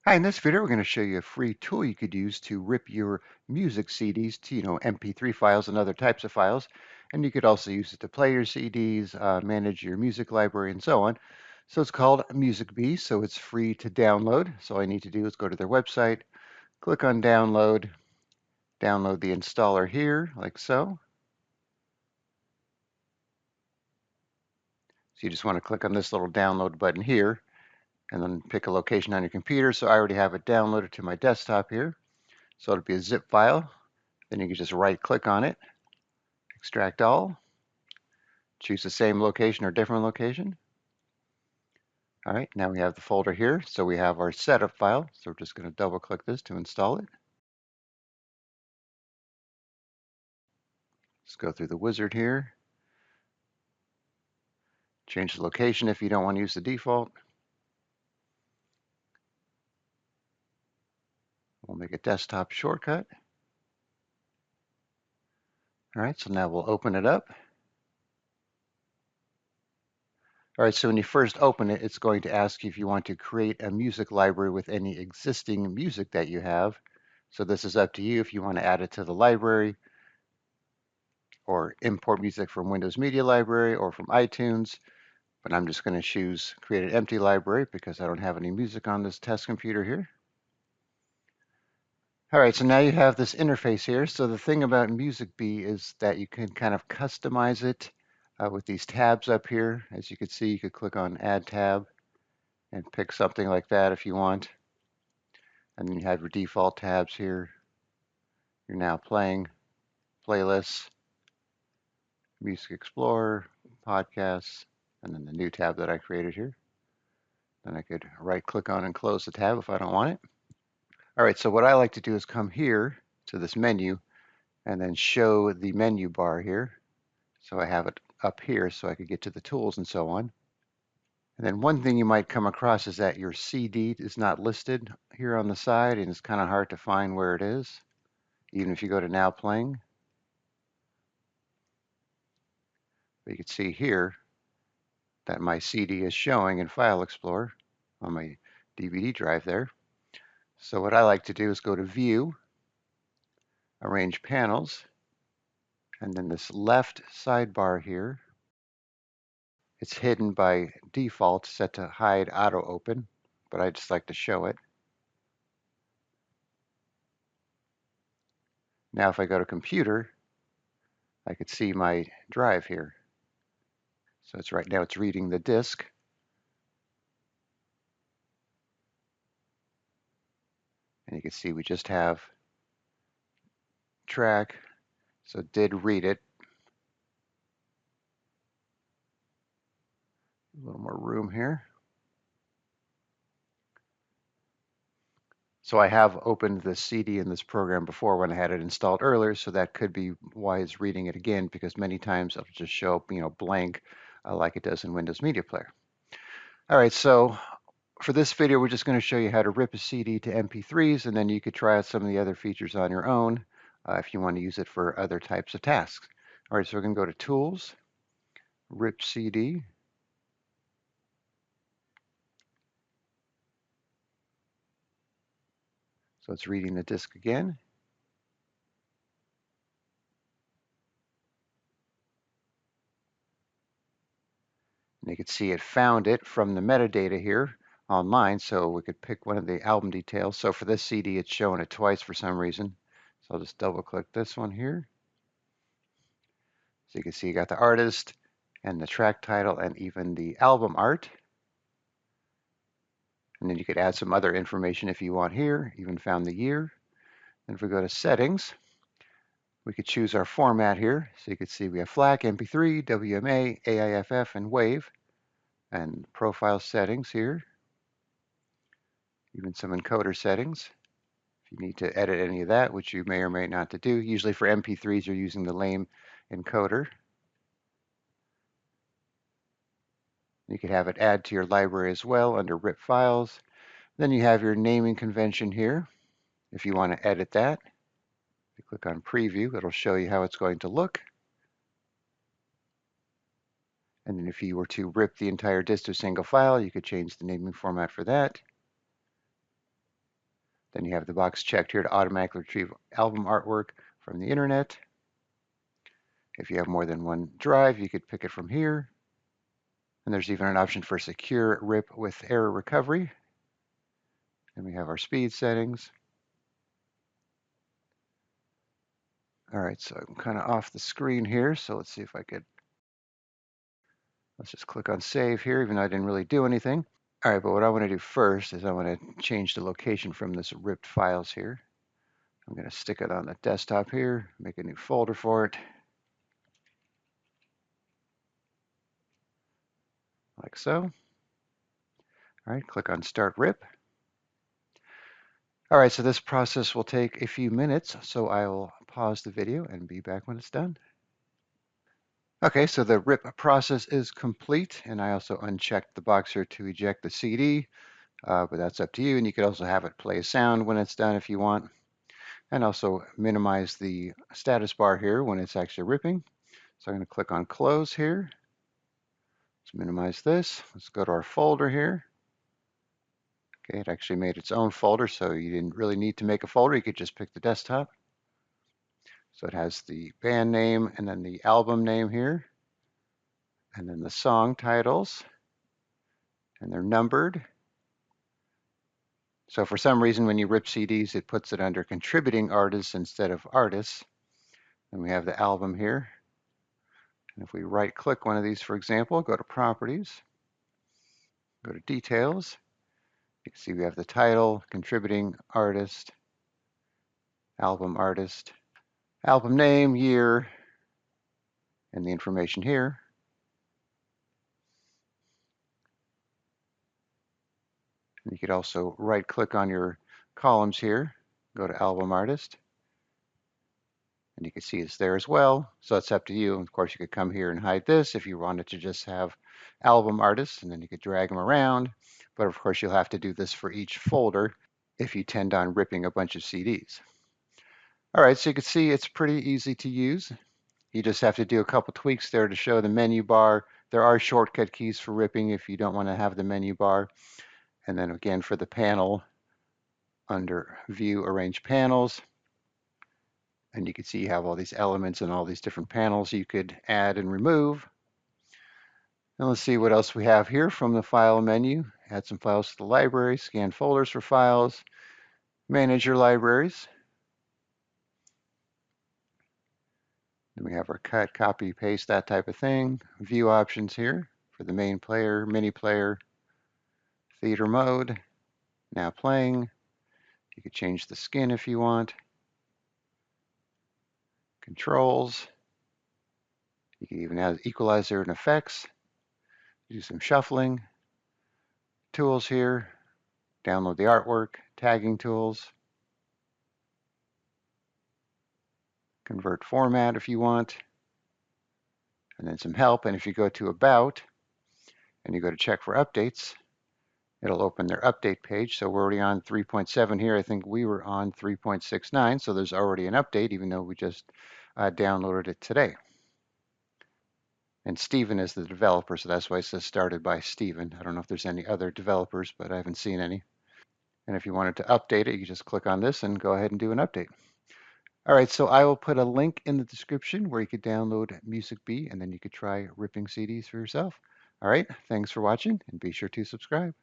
Hi, in this video, we're going to show you a free tool you could use to rip your music CDs to, MP3 files and other types of files. And you could also use it to play your CDs, manage your music library, and so on. So it's called MusicBee, so it's free to download. So all I need to do is go to their website, click on download, download the installer here, like so. So you just want to click on this little download button here, and then pick a location on your computer. So I already have it downloaded to my desktop here. So it'll be a zip file. Then you can just right click on it, extract all, choose the same location or different location. All right, now we have the folder here. So we have our setup file. So we're just going to double click this to install it. Let's go through the wizard here. Change the location if you don't want to use the default. We'll make a desktop shortcut. All right, so now we'll open it up. All right, so when you first open it, it's going to ask you if you want to create a music library with any existing music that you have. So this is up to you if you want to add it to the library or import music from Windows Media Library or from iTunes. But I'm just going to choose create an empty library because I don't have any music on this test computer here. All right, so now you have this interface here. So the thing about MusicBee is that you can kind of customize it with these tabs up here. As you can see, you could click on Add Tab and pick something like that if you want. And then you have your default tabs here. You're now playing, playlists, Music Explorer, podcasts, and then the new tab that I created here. Then I could right click on and close the tab if I don't want it. All right, so what I like to do is come here to this menu and then show the menu bar here. So I have it up here so I could get to the tools and so on. And then one thing you might come across is that your CD is not listed here on the side, and it's kind of hard to find where it is, even if you go to Now Playing. But you can see here that my CD is showing in File Explorer on my DVD drive there. So what I like to do is go to View, Arrange Panels, and then this left sidebar here, it's hidden by default, set to Hide Auto Open, but I just like to show it. Now if I go to Computer, I could see my drive here. So it's right now it's reading the disk. And you can see we just have track. So it did read it. A little more room here. So I have opened the CD in this program before when I had it installed earlier, so that could be why it's reading it again, because many times it'll just show up, blank, like it does in Windows Media Player. All right, so for this video, we're just going to show you how to rip a CD to MP3s, and then you could try out some of the other features on your own if you want to use it for other types of tasks. All right, so we're going to go to Tools, Rip CD. So it's reading the disk again. And you can see it found it from the metadata here online, so we could pick one of the album details. So for this CD, it's showing it twice for some reason. So I'll just double click this one here. So you can see you got the artist and the track title and even the album art. And then you could add some other information if you want here, even found the year. And if we go to settings, we could choose our format here. So you can see we have FLAC, MP3, WMA, AIFF, and WAVE. And profile settings here. Even some encoder settings. If you need to edit any of that, which you may or may not to do. Usually for MP3s, you're using the lame encoder. You could have it add to your library as well under RIP files. Then you have your naming convention here. If you want to edit that, you click on preview, it'll show you how it's going to look. And then if you were to rip the entire disk to a single file, you could change the naming format for that. Then you have the box checked here to automatically retrieve album artwork from the internet. If you have more than one drive, you could pick it from here. And there's even an option for secure rip with error recovery. And we have our speed settings. All right, so I'm kind of off the screen here. So let's see if I could, let's just click on save here, even though I didn't really do anything. All right, but what I want to do first is I want to change the location from this ripped files here. I'm going to stick it on the desktop here, make a new folder for it, like so. All right, click on Start Rip. All right, so this process will take a few minutes, so I will pause the video and be back when it's done. Okay, so the rip process is complete, and I also unchecked the box here to eject the CD, but that's up to you, and you could also have it play sound when it's done if you want, and also minimize the status bar here when it's actually ripping. So I'm going to click on Close here. Let's minimize this. Let's go to our folder here. Okay, it actually made its own folder, so you didn't really need to make a folder. You could just pick the desktop. So it has the band name and then the album name here, and then the song titles, and they're numbered. So for some reason, when you rip CDs, it puts it under contributing artists instead of artists. And we have the album here. And if we right click one of these, for example, go to properties, go to details, you can see we have the title, contributing artist, album artist, album name, year, and the information here. And you could also right click on your columns here, go to album artist, and you can see it's there as well. So it's up to you. Of course, you could come here and hide this if you wanted to just have album artists, and then you could drag them around. But of course, you'll have to do this for each folder if you tend on ripping a bunch of CDs. All right, so you can see it's pretty easy to use. You just have to do a couple tweaks there to show the menu bar. There are shortcut keys for ripping if you don't want to have the menu bar. And then again, for the panel, under View, Arrange Panels, and you can see you have all these elements and all these different panels you could add and remove. And let's see what else we have here from the File menu. Add some files to the library, scan folders for files, manage your libraries. Then we have our cut, copy, paste, that type of thing. View options here for the main player, mini player, theater mode, now playing. You could change the skin if you want. Controls. You can even add equalizer and effects. Do some shuffling. Tools here. Download the artwork. Tagging tools. Convert format if you want. And then some help. And if you go to About and you go to check for updates, it'll open their update page. So we're already on 3.7 here. I think we were on 3.69. So there's already an update, even though we just downloaded it today. And Steven is the developer, so that's why it says started by Steven. I don't know if there's any other developers, but I haven't seen any. And if you wanted to update it, you just click on this and go ahead and do an update. All right, so I will put a link in the description where you could download MusicBee, and then you could try ripping CDs for yourself. All right, thanks for watching, and be sure to subscribe.